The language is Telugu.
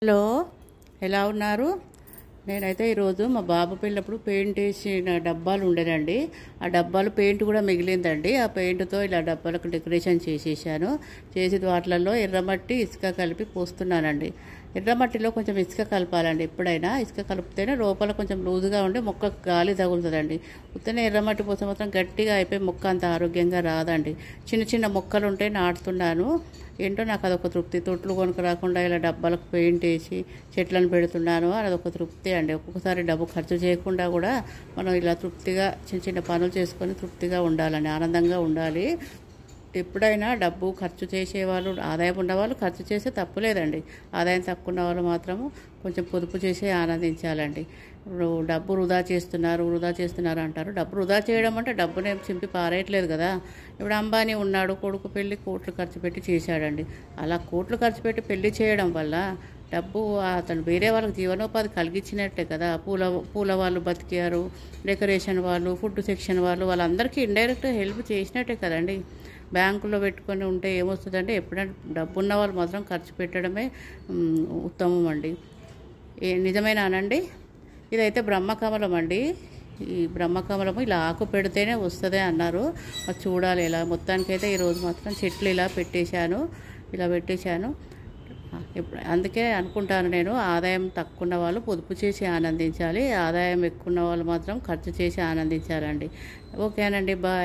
హలో, ఎలా ఉన్నారు? నేనైతే ఈరోజు మా బాబు పెళ్ళప్పుడు పెయింట్ వేసిన డబ్బాలు ఉండేనండి. ఆ డబ్బాలు పెయింట్ కూడా మిగిలిందండి. ఆ పెయింట్తో ఇలా డబ్బాలకు డెకరేషన్ చేసేసాను. చేసి వాటిలలో ఎర్రమట్టి ఇసుక కలిపి పోస్తున్నానండి. ఎర్రమట్టిలో కొంచెం ఇసుక కలపాలండి. ఎప్పుడైనా ఇసుక కలిపితేనే లోపల కొంచెం లూజుగా ఉండి మొక్కకు గాలి తగులుతుందండి. ఉత్తనే ఎర్రమట్టి పోస్తే మాత్రం గట్టిగా అయిపోయి మొక్క అంత ఆరోగ్యంగా రాదండి. చిన్న చిన్న మొక్కలు ఉంటే నాటుతున్నాను. ఏంటో నాకు అదొక తృప్తి. తొట్లు కొనుక రాకుండా ఇలా డబ్బాలకు పెయింట్ వేసి చెట్లను పెడుతున్నాను. అదొక తృప్తి అండి. ఒక్కొక్కసారి డబ్బు ఖర్చు చేయకుండా కూడా మనం ఇలా తృప్తిగా చిన్న చిన్న పనులు చేసుకొని తృప్తిగా ఉండాలండి, ఆనందంగా ఉండాలి. ఎప్పుడైనా డబ్బు ఖర్చు చేసేవాళ్ళు, ఆదాయం ఉన్నవాళ్ళు ఖర్చు చేస్తే తప్పులేదండి. ఆదాయం తక్కువ ఉన్న వాళ్ళు మాత్రము కొంచెం పొదుపు చేసి ఆనందించాలండి. ఇప్పుడు డబ్బు వృధా చేస్తున్నారు అంటారు. డబ్బు వృధా చేయడం అంటే డబ్బునేం చింపి పారేయట్లేదు కదా. ఇప్పుడు అంబానీ ఉన్నాడు, కొడుకు పెళ్ళి కోట్లు ఖర్చు పెట్టి చేశాడండి. అలా కోట్లు ఖర్చు పెట్టి పెళ్లి చేయడం వల్ల డబ్బు అతను వేరే వాళ్ళకి జీవనోపాధి కలిగించినట్టే కదా. పూల వాళ్ళు బతికారు, డెకరేషన్ వాళ్ళు, ఫుడ్ సెక్షన్ వాళ్ళందరికీ ఇండైరెక్ట్గా హెల్ప్ చేసినట్టే కదండి. బ్యాంకులో పెట్టుకొని ఉంటే ఏమొస్తుందంటే ఎప్పుడైనా డబ్బు ఉన్న వాళ్ళు మాత్రం ఖర్చు పెట్టడమే ఉత్తమం అండి. నిజమేనానండి? ఇదైతే బ్రహ్మకమలం అండి. ఈ బ్రహ్మకమలము ఇలా ఆకు పెడితేనే వస్తుంది అన్నారు. అది చూడాలి. ఇలా మొత్తానికైతే ఈరోజు మాత్రం చెట్లు ఇలా పెట్టేశాను. అందుకే అనుకుంటాను నేను, ఆదాయం తక్కువ ఉన్న వాళ్ళు పొదుపు చేసి ఆనందించాలి, ఆదాయం ఎక్కువ ఉన్న వాళ్ళు మాత్రం ఖర్చు చేసి ఆనందించాలండి. ఓకేనండి, బాయ్.